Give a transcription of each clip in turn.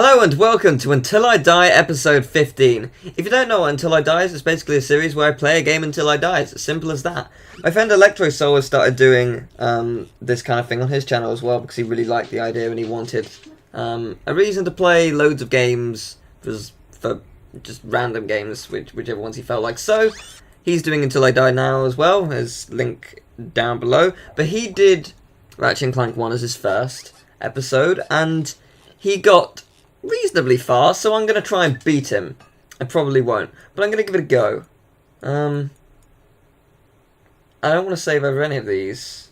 Hello and welcome to Until I Die episode 15. If you don't know what Until I Die is, it's basically a series where I play a game until I die. It's as simple as that. My friend ElectroSoul has started doing this kind of thing on his channel as well because he really liked the idea and he wanted a reason to play loads of games for just random games, whichever ones he felt like. So he's doing Until I Die now as well. There's link down below. But he did Ratchet Clank 1 as his first episode and he got reasonably far, so I'm going to try and beat him. I probably won't, but I'm going to give it a go. I don't want to save over any of these.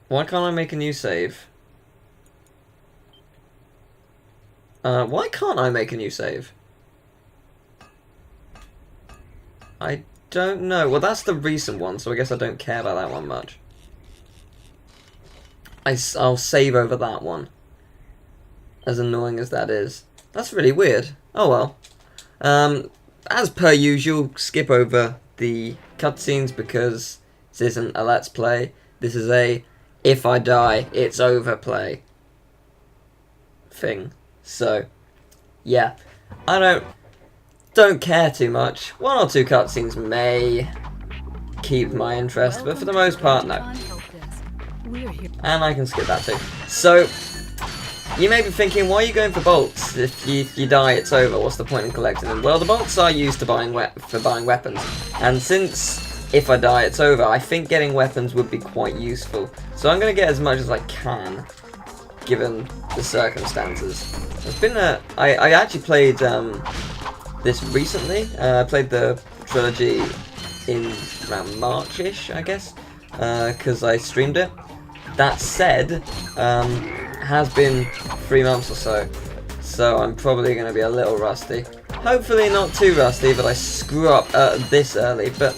Why can't I make a new save? Why can't I make a new save? I don't know. Well, that's the recent one, so I guess I don't care about that one much. I'll save over that one. As annoying as that is. That's really weird. Oh well. As per usual, skip over the cutscenes because this isn't a let's play. This is a if I die, it's over play thing. So, yeah. I don't care too much. One or two cutscenes may keep my interest, but for the most part, no. And I can skip that too. So, you may be thinking, why are you going for bolts? If you die, it's over. What's the point in collecting them? Well, the bolts are used to buying weapons. And since if I die, it's over, I think getting weapons would be quite useful. So I'm going to get as much as I can, given the circumstances. It's been I actually played this recently. I played the trilogy in around March-ish, I guess, because I streamed it. That said, has been 3 months or so I'm probably going to be a little rusty. Hopefully not too rusty, but I screw up this early. But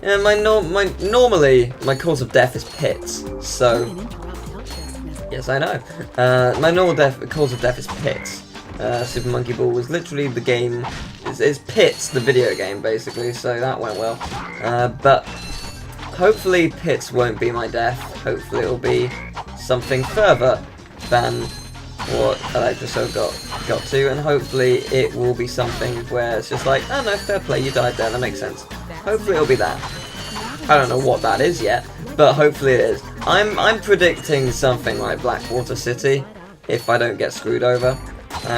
you know, normally my cause of death is pits, so yes, I know. My normal cause of death is pits. Super Monkey Ball was literally the game. It's Pits, the video game, basically. So that went well. But hopefully pits won't be my death. Hopefully it'll be something further than what ElectroSoul got to, and hopefully it will be something where it's just like, oh no, fair play, you died there, that makes sense. Hopefully it'll be that. I don't know what that is yet, but hopefully it is. I'm predicting something like Blackwater City, if I don't get screwed over,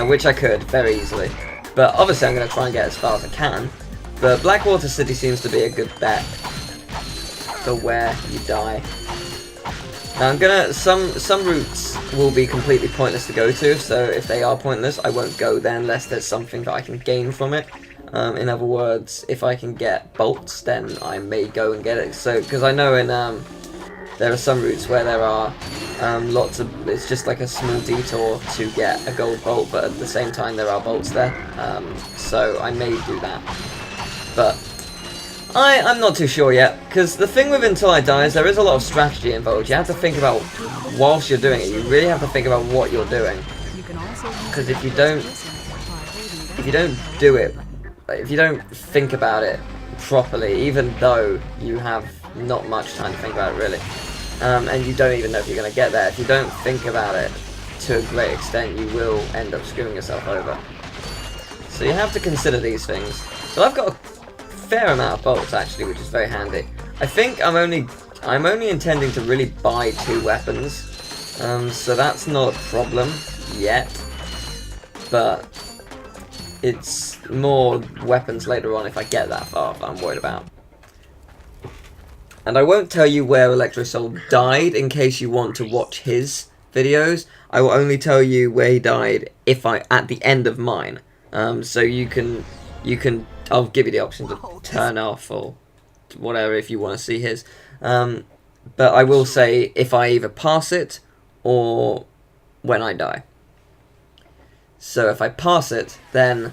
which I could, very easily. But obviously I'm going to try and get as far as I can, but Blackwater City seems to be a good bet for where you die. Now I'm gonna, some routes will be completely pointless to go to, so if they are pointless, I won't go there unless there's something that I can gain from it. In other words, if I can get bolts, then I may go and get it. So, because I know in, there are some routes where there are lots of, it's just like a small detour to get a gold bolt, but at the same time there are bolts there, so I may do that. But I'm not too sure yet, because the thing with Until I Die is there is a lot of strategy involved. You have to think about, whilst you're doing it, you really have to think about what you're doing. Because if you don't do it, if you don't think about it properly, even though you have not much time to think about it really, and you don't even know if you're going to get there, if you don't think about it to a great extent, you will end up screwing yourself over. So you have to consider these things. So I've got a fair amount of bolts actually, which is very handy. I think I'm only intending to really buy 2 weapons, so that's not a problem yet, but it's more weapons later on if I get that far that I'm worried about. And I won't tell you where ElectroSoul died in case you want to watch his videos. I will only tell you where he died at the end of mine, so you can I'll give you the option to turn off or whatever if you want to see his. But I will say if I either pass it or when I die. So if I pass it, then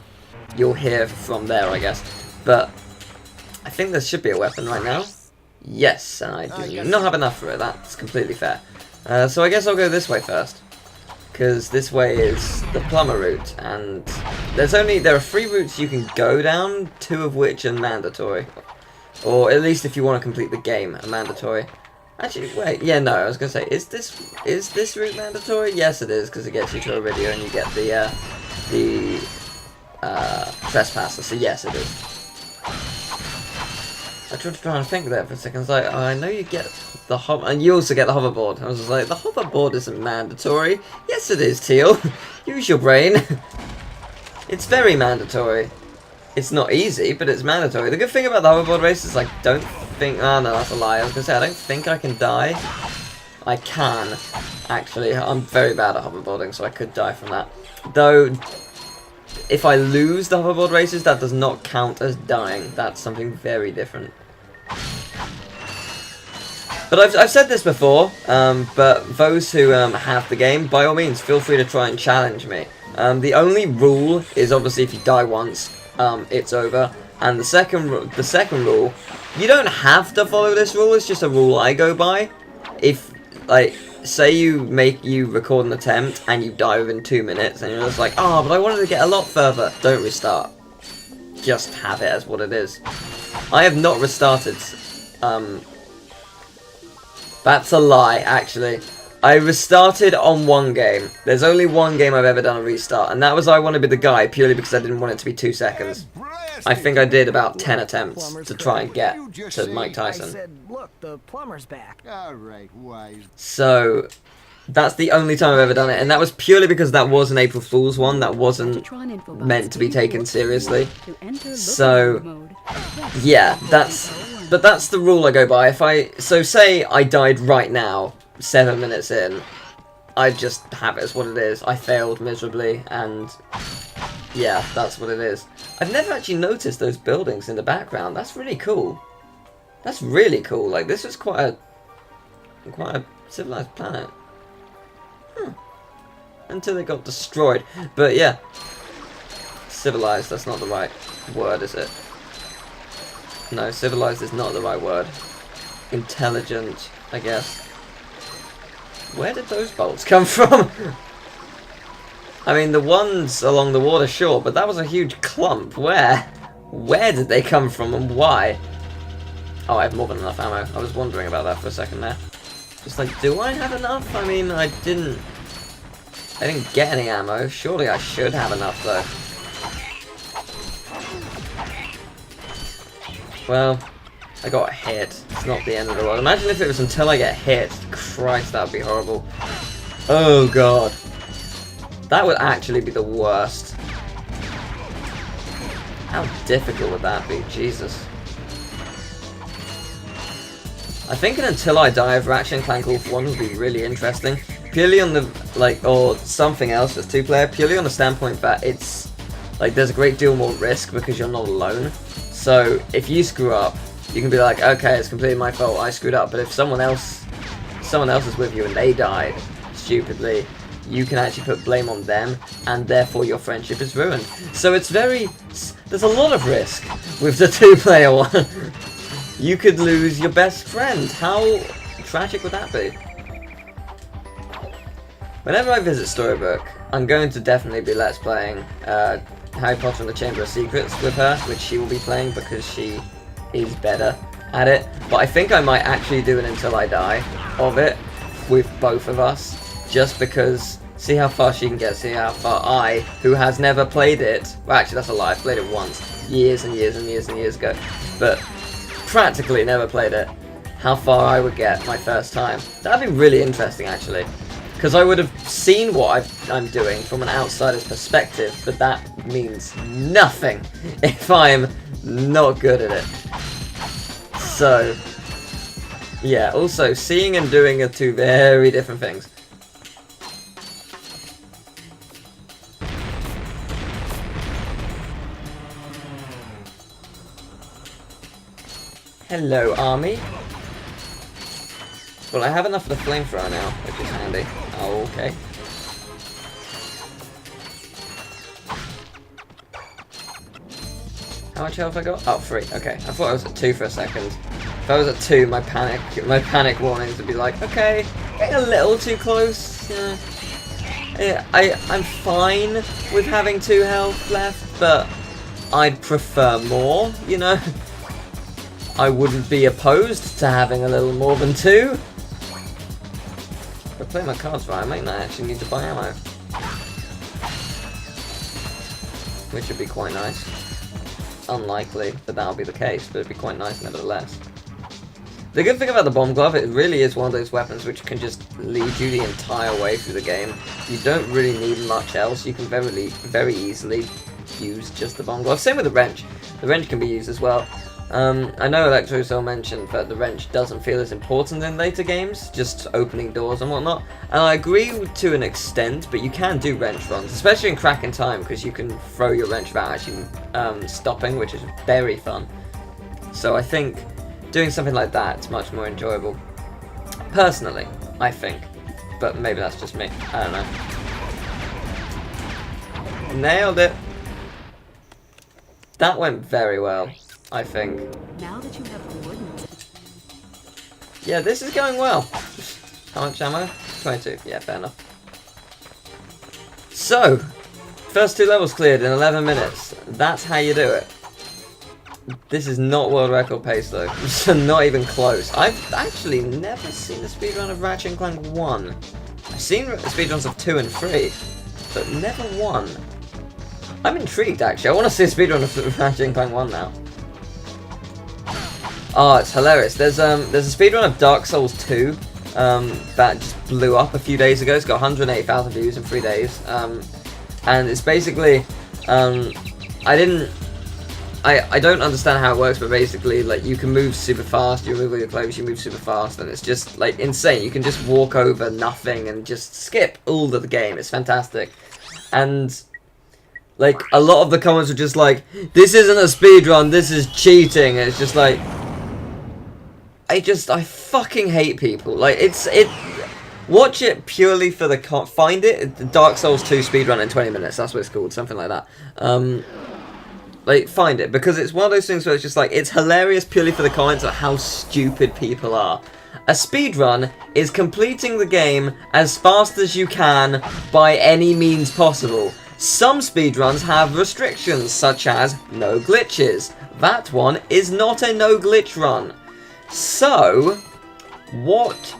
you'll hear from there, I guess. But I think there should be a weapon right now. Yes, and I do not have enough for it. That's completely fair. So I guess I'll go this way first, because this way is the plumber route, and there are 3 routes you can go down, 2 of which are mandatory, or at least if you want to complete the game, are mandatory. Actually, wait, yeah, no, I was gonna say, is this route mandatory? Yes, it is, because it gets you to a video and you get the trespasser, so yes, it is. I tried to try and think there for a second. I was like, oh, I know you get the and you also get the hoverboard. I was just like, the hoverboard isn't mandatory. Yes, it is, Teal. Use your brain. It's very mandatory. It's not easy, but it's mandatory. The good thing about the hoverboard race is I don't think... Oh, no, that's a lie. I was going to say, I don't think I can die. I can, actually. I'm very bad at hoverboarding, so I could die from that. Though, if I lose the hoverboard races, that does not count as dying. That's something very different. But I've said this before, but those who have the game, by all means, feel free to try and challenge me. The only rule is obviously if you die once, it's over. And the second rule, you don't have to follow this rule. It's just a rule I go by. If, like, say you record an attempt and you die within 2 minutes, and you're just like, oh, but I wanted to get a lot further. Don't restart. Just have it as what it is. I have not restarted. That's a lie, actually. I restarted on one game. There's only one game I've ever done a restart, and that was I Want to Be the Guy, purely because I didn't want it to be 2 seconds. I think I did about 10 attempts to try and get to Mike Tyson. Look, the plumber's back. Alright, wise. So, that's the only time I've ever done it, and that was purely because that was an April Fool's one that wasn't meant to be taken seriously. So, yeah, but that's the rule I go by. So say I died right now, 7 minutes in, I just have it as what it is. I failed miserably, and yeah, that's what it is. I've never actually noticed those buildings in the background. That's really cool. That's really cool. Like, this is quite a civilized planet. Until they got destroyed. But yeah, civilized, that's not the right word, is it? No, civilized is not the right word. Intelligent, I guess. Where did those bolts come from? I mean, the ones along the water, sure, but that was a huge clump. Where? Where did they come from and why? Oh, I have more than enough ammo. I was wondering about that for a second there. Just like, do I have enough? I mean, I didn't get any ammo. Surely I should have enough, though. Well, I got hit. It's not the end of the world. Imagine if it was until I get hit. Christ, that would be horrible. Oh, God. That would actually be the worst. How difficult would that be? Jesus. I think an Until I Die of Ratchet Clank All for One would be really interesting. Purely on the, like, or something else that's 2-player, purely on the standpoint that it's, like, there's a great deal more risk because you're not alone. So, if you screw up, you can be like, okay, it's completely my fault, I screwed up. But if someone else is with you and they died stupidly, you can actually put blame on them, and therefore your friendship is ruined. So it's there's a lot of risk with the 2-player one. You could lose your best friend. How tragic would that be? Whenever I visit Storybook, I'm going to definitely be Let's Playing Harry Potter and the Chamber of Secrets with her, which she will be playing because she is better at it. But I think I might actually do an Until I Die of it with both of us, just because, see how far she can get, see how far I, who has never played it, well actually that's a lie, I've played it once, years and years and years and years ago, but practically never played it, how far I would get my first time. That'd be really interesting actually, because I would have seen what I'm doing from an outsider's perspective, but that means nothing if I'm not good at it. So, yeah, also, seeing and doing are two very different things. Hello, army. Well, I have enough for the flamethrower now, which is handy. Oh, okay. How much health I got? Oh, 3. Okay, I thought I was at 2 for a second. If I was at 2, my panic warnings would be like, okay, getting a little too close. Yeah, I'm fine with having 2 health left, but I'd prefer more, you know? I wouldn't be opposed to having a little more than 2. If I play my cards right, I might not actually need to buy ammo. Which would be quite nice. Unlikely that that'll be the case, but it'd be quite nice nevertheless. The good thing about the bomb glove, it really is one of those weapons which can just lead you the entire way through the game. You don't really need much else. You can very easily use just the bomb glove. Same with the wrench. The wrench can be used as well. I know ElectroSoul mentioned that the wrench doesn't feel as important in later games, just opening doors and whatnot. And I agree to an extent, but you can do wrench runs, especially in Crack in Time, because you can throw your wrench without actually stopping, which is very fun. So I think doing something like that is much more enjoyable. Personally, I think. But maybe that's just me. I don't know. Nailed it. That went very well, I think. Now that you have coordinates. Yeah, this is going well. How much ammo? 22. Yeah, fair enough. So, first 2 levels cleared in 11 minutes. That's how you do it. This is not world record pace though. Not even close. I've actually never seen a speedrun of Ratchet Clank 1. I've seen speedruns of 2 and 3, but never 1. I'm intrigued actually. I want to see a speedrun of Ratchet Clank 1 now. Oh, it's hilarious. There's a speedrun of Dark Souls 2 that just blew up a few days ago. It's got 180,000 views in 3 days. And it's basically I don't understand how it works, but basically, like, you can move super fast, you remove all your clothes, you move super fast, and it's just, like, insane. You can just walk over nothing and just skip all of the game. It's fantastic. And, like, a lot of the comments were just like, this isn't a speedrun, this is cheating. And it's just like, I fucking hate people. Like, watch it purely for the find it, Dark Souls 2 speedrun in 20 minutes, that's what it's called, something like that. Like, find it, because it's one of those things where it's just like, it's hilarious purely for the comments of how stupid people are. A speedrun is completing the game as fast as you can by any means possible. Some speedruns have restrictions, such as no glitches. That one is not a no glitch run. So, what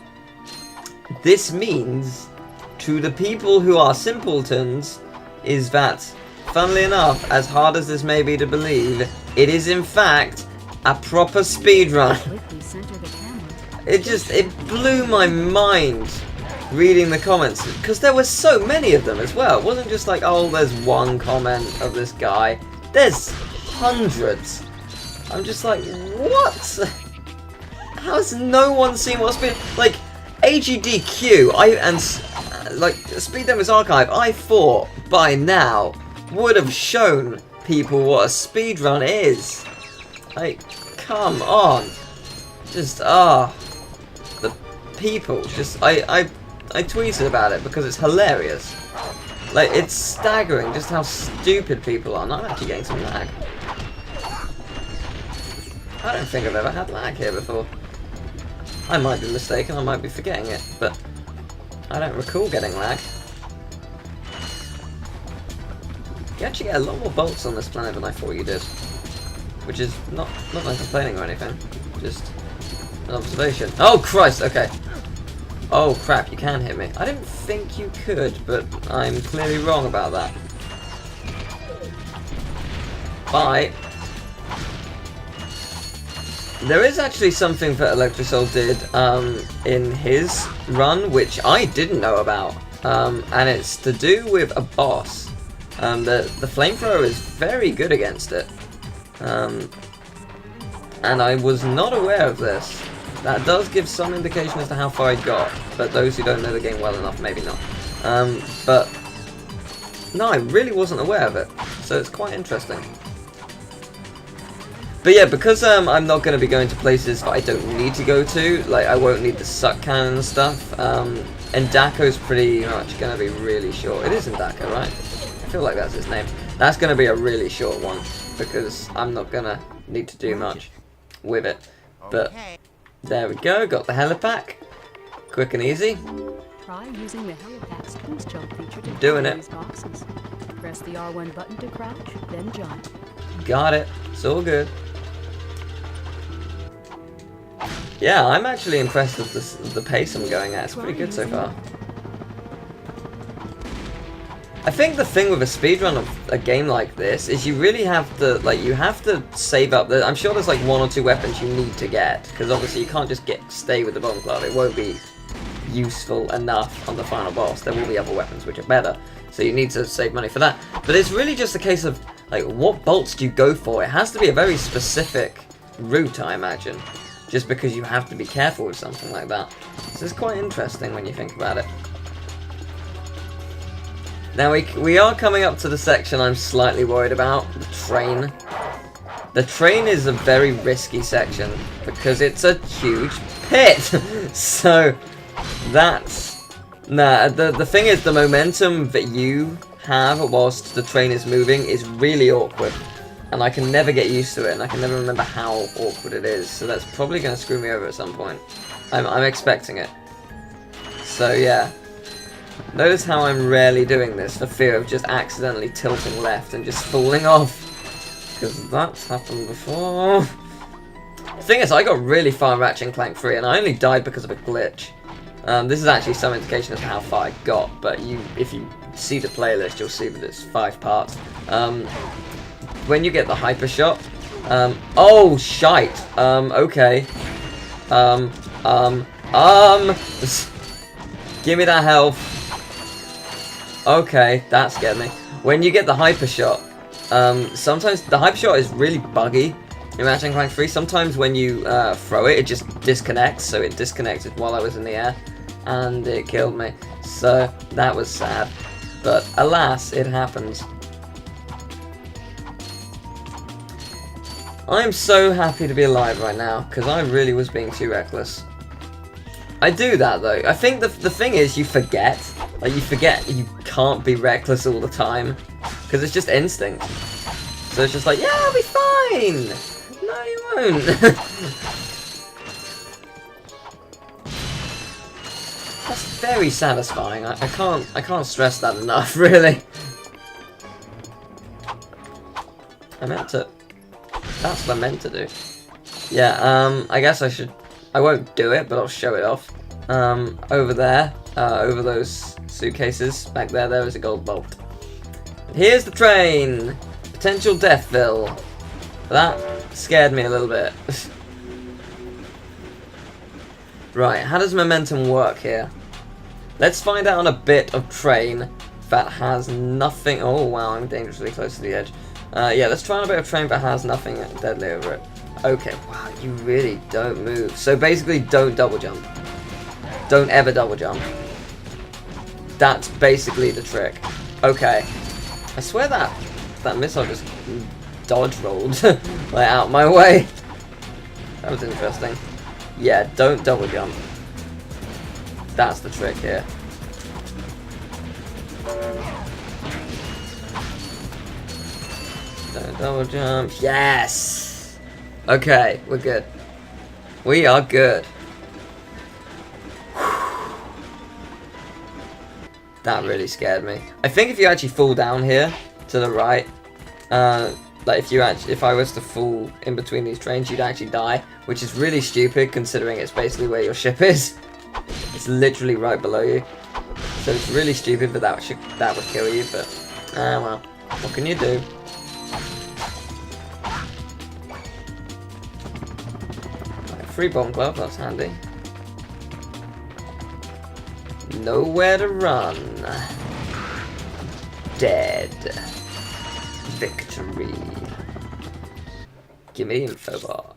this means to the people who are simpletons is that, funnily enough, as hard as this may be to believe, it is in fact a proper speedrun. It blew my mind reading the comments, because there were so many of them as well. It wasn't just like, oh, there's one comment of this guy. There's hundreds. I'm just like, what? How has no one seen what's been, like, AGDQ, like, Speed Demons Archive, I thought by now would have shown people what a speedrun is. Like, come on. Just, the people, just, I tweeted about it because it's hilarious. Like, it's staggering just how stupid people are. And I'm actually getting some lag. I don't think I've ever had lag here before. I might be mistaken, I might be forgetting it, but I don't recall getting lag. You actually get a lot more bolts on this planet than I thought you did. Which is not like complaining or anything, just an observation. Oh Christ, okay. Oh crap, you can hit me. I didn't think you could, but I'm clearly wrong about that. Bye. There is actually something that ElectroSoul did in his run, which I didn't know about, and it's to do with a boss. The flamethrower is very good against it, and I was not aware of this. That does give some indication as to how far I got, but those who don't know the game well enough, maybe not. But no, I really wasn't aware of it, so it's quite interesting. But yeah, because I'm not going to be going to places that I don't need to go to, like I won't need the suck cannon and stuff, and Daco's pretty much going to be really short. It is Daco, right? I feel like that's his name. That's going to be a really short one, because I'm not going to need to do much with it. But there we go, got the helipack. Quick and easy. Try using the helipack's boost jump feature to doing it. Boxes. Press the R1 button to crouch, then jump. Got it. It's all good. Yeah, I'm actually impressed with the pace I'm going at. It's pretty good so far. I think the thing with a speedrun of a game like this is you really have to, like, you have to save up. I'm sure there's like 1 or 2 weapons you need to get, because obviously you can't just stay with the Bomb Club. It won't be useful enough on the final boss. There will be other weapons which are better, so you need to save money for that. But it's really just a case of, like, what bolts do you go for? It has to be a very specific route, I imagine, just because you have to be careful with something like that. So it's quite interesting when you think about it. Now we are coming up to the section I'm slightly worried about, the train. The train is a very risky section because it's a huge pit. So that's the thing is, the momentum that you have whilst the train is moving is really awkward, and I can never get used to it, and I can never remember how awkward it is. So that's probably going to screw me over at some point. I'm expecting it. So yeah. Notice how I'm rarely doing this for fear of just accidentally tilting left and just falling off. Because that's happened before. The thing is, I got really far in Ratchet Clank 3 and I only died because of a glitch. This is actually some indication as to how far I got, but if you see the playlist, you'll see that it's 5 parts. When you get the hyper shot, oh shite, okay. Give me that health. Okay, that scared me. When you get the hyper shot, sometimes the hyper shot is really buggy in Ratchet Clank 3. Sometimes when you throw it, it just disconnects. So it disconnected while I was in the air, and it killed me. So that was sad, but alas, it happens. I'm so happy to be alive right now because I really was being too reckless. I do that though. I think the thing is, you forget. Like, you forget you can't be reckless all the time, because it's just instinct. So it's just like, yeah, I'll be fine! No, you won't! That's very satisfying. I can't stress that enough, really. That's what I meant to do. Yeah, I guess I won't do it, but I'll show it off. Over there, over those suitcases, back there is a gold bolt. Here's the train! Potential Deathville. That scared me a little bit. Right, how does momentum work here? Let's find out on a bit of train that has nothing. Oh wow, I'm dangerously close to the edge. Yeah, let's try on a bit of train that has nothing deadly over it. Okay, wow, you really don't move. So basically, don't double jump. Don't ever double jump. That's basically the trick. Okay. I swear that missile just dodge rolled like out my way. That was interesting. Yeah, don't double jump. That's the trick here. Don't double jump. Yes! Okay, we're good. We are good. That really scared me. I think if you actually fall down here to the right, like if I was to fall in between these trains, you'd actually die, which is really stupid considering it's basically where your ship is. It's literally right below you. So it's really stupid, but that would kill you. But well, what can you do? Right, free bomb glove, that's handy. Nowhere to run. Dead. Victory. Give me info bar.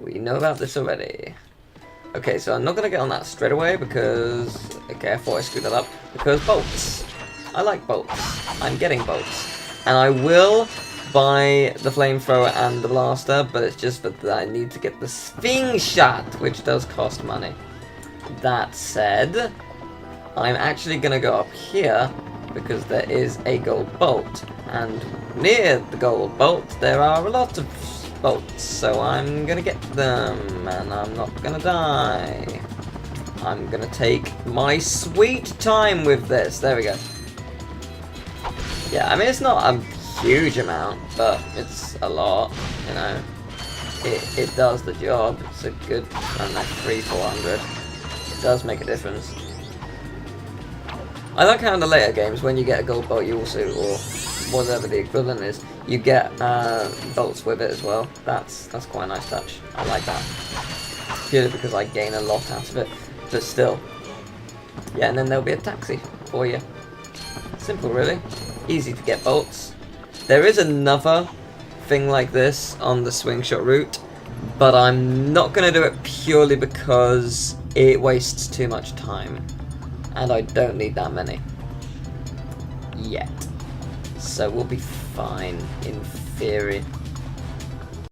We know about this already. Okay, so I'm not gonna get on that straight away because... Okay, I thought I screwed that up. Because bolts. I like bolts. I'm getting bolts. And I will buy the flamethrower and the blaster, but it's just that I need to get the Sphinx shot, which does cost money. That said, I'm actually going to go up here because there is a gold bolt, and near the gold bolt there are a lot of bolts, so I'm going to get them, and I'm not going to die. I'm going to take my sweet time with this. There we go. Yeah, I mean, it's not a huge amount, but it's a lot, you know. it does the job. It's a good, I don't know, 300-400. It does make a difference. I like how in the later games, when you get a gold bolt, you also, or whatever the equivalent is, you get bolts with it as well. That's quite a nice touch. I like that. Purely because I gain a lot out of it, but still. Yeah, and then there'll be a taxi for you. Simple, really. Easy to get bolts. There is another thing like this on the swing shot route, but I'm not going to do it purely because it wastes too much time. And I don't need that many. Yet. So we'll be fine, in theory.